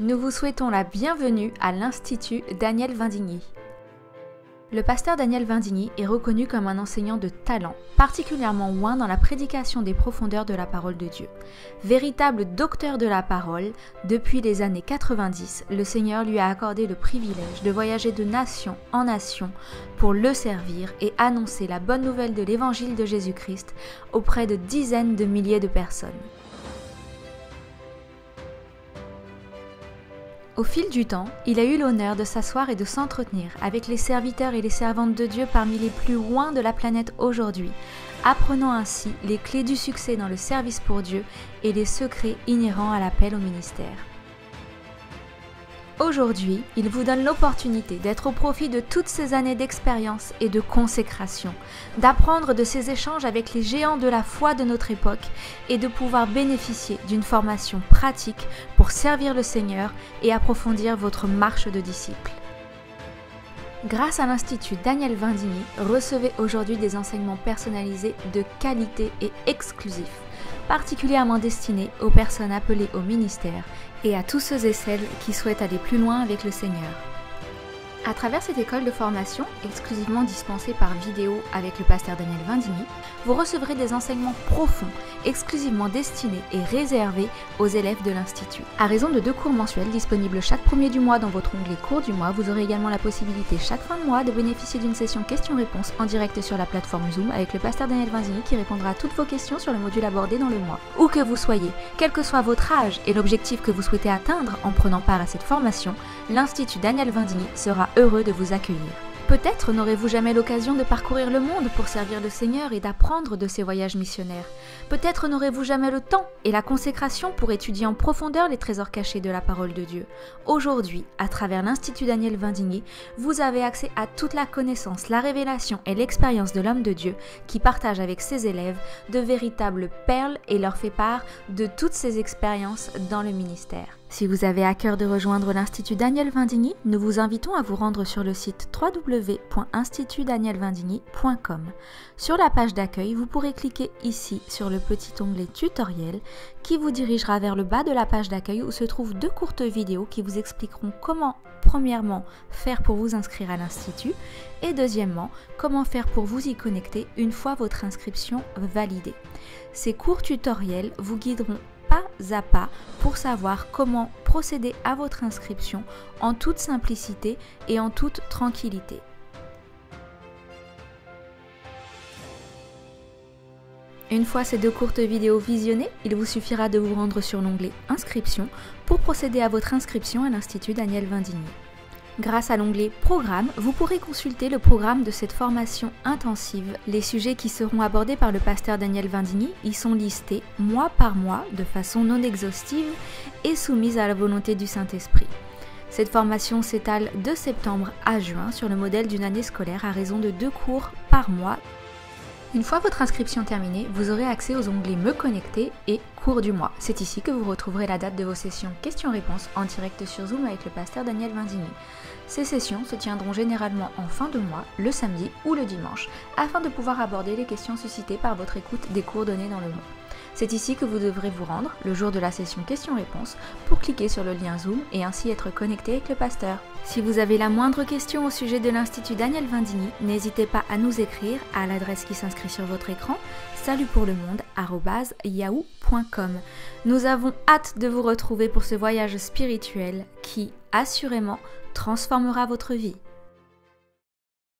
Nous vous souhaitons la bienvenue à l'Institut Daniel Vindigny. Le pasteur Daniel Vindigny est reconnu comme un enseignant de talent, particulièrement oint dans la prédication des profondeurs de la parole de Dieu. Véritable docteur de la parole, depuis les années 90, le Seigneur lui a accordé le privilège de voyager de nation en nation pour le servir et annoncer la bonne nouvelle de l'évangile de Jésus-Christ auprès de dizaines de milliers de personnes. Au fil du temps, il a eu l'honneur de s'asseoir et de s'entretenir avec les serviteurs et les servantes de Dieu parmi les plus loin de la planète aujourd'hui, apprenant ainsi les clés du succès dans le service pour Dieu et les secrets inhérents à l'appel au ministère. Aujourd'hui, il vous donne l'opportunité d'être au profit de toutes ces années d'expérience et de consécration, d'apprendre de ces échanges avec les géants de la foi de notre époque et de pouvoir bénéficier d'une formation pratique pour servir le Seigneur et approfondir votre marche de disciple. Grâce à l'Institut Daniel Vindigny, recevez aujourd'hui des enseignements personnalisés de qualité et exclusifs, particulièrement destinés aux personnes appelées au ministère et à tous ceux et celles qui souhaitent aller plus loin avec le Seigneur. À travers cette école de formation, exclusivement dispensée par vidéo avec le pasteur Daniel Vindigny, vous recevrez des enseignements profonds, exclusivement destinés et réservés aux élèves de l'Institut. À raison de 2 cours mensuels disponibles chaque premier du mois dans votre onglet cours du mois, vous aurez également la possibilité chaque fin de mois de bénéficier d'une session questions-réponses en direct sur la plateforme Zoom avec le pasteur Daniel Vindigny qui répondra à toutes vos questions sur le module abordé dans le mois. Où que vous soyez, quel que soit votre âge et l'objectif que vous souhaitez atteindre en prenant part à cette formation, l'Institut Daniel Vindigny sera heureux de vous accueillir. Peut-être n'aurez-vous jamais l'occasion de parcourir le monde pour servir le Seigneur et d'apprendre de ses voyages missionnaires. Peut-être n'aurez-vous jamais le temps et la consécration pour étudier en profondeur les trésors cachés de la parole de Dieu. Aujourd'hui, à travers l'Institut Daniel Vindigny, vous avez accès à toute la connaissance, la révélation et l'expérience de l'homme de Dieu qui partage avec ses élèves de véritables perles et leur fait part de toutes ses expériences dans le ministère. Si vous avez à cœur de rejoindre l'Institut Daniel Vindigny, nous vous invitons à vous rendre sur le site www.institutdanielvindigny.com. Sur la page d'accueil, vous pourrez cliquer ici sur le petit onglet tutoriel qui vous dirigera vers le bas de la page d'accueil où se trouvent 2 courtes vidéos qui vous expliqueront comment, premièrement, faire pour vous inscrire à l'Institut et deuxièmement, comment faire pour vous y connecter une fois votre inscription validée. Ces courts tutoriels vous guideront pas à pas pour savoir comment procéder à votre inscription en toute simplicité et en toute tranquillité. Une fois ces 2 courtes vidéos visionnées, il vous suffira de vous rendre sur l'onglet Inscription pour procéder à votre inscription à l'Institut Daniel Vindigny. Grâce à l'onglet Programme, vous pourrez consulter le programme de cette formation intensive. Les sujets qui seront abordés par le pasteur Daniel Vindigny y sont listés mois par mois de façon non exhaustive et soumise à la volonté du Saint-Esprit. Cette formation s'étale de septembre à juin sur le modèle d'une année scolaire à raison de 2 cours par mois. Une fois votre inscription terminée, vous aurez accès aux onglets Me connecter et Cours du mois. C'est ici que vous retrouverez la date de vos sessions questions-réponses en direct sur Zoom avec le pasteur Daniel Vindigny. Ces sessions se tiendront généralement en fin de mois, le samedi ou le dimanche, afin de pouvoir aborder les questions suscitées par votre écoute des cours donnés dans le mois. C'est ici que vous devrez vous rendre, le jour de la session questions-réponses, pour cliquer sur le lien Zoom et ainsi être connecté avec le pasteur. Si vous avez la moindre question au sujet de l'Institut Daniel Vindigny, n'hésitez pas à nous écrire à l'adresse qui s'inscrit sur votre écran, salutpourlemonde@yahoo.com. Nous avons hâte de vous retrouver pour ce voyage spirituel qui, assurément, transformera votre vie.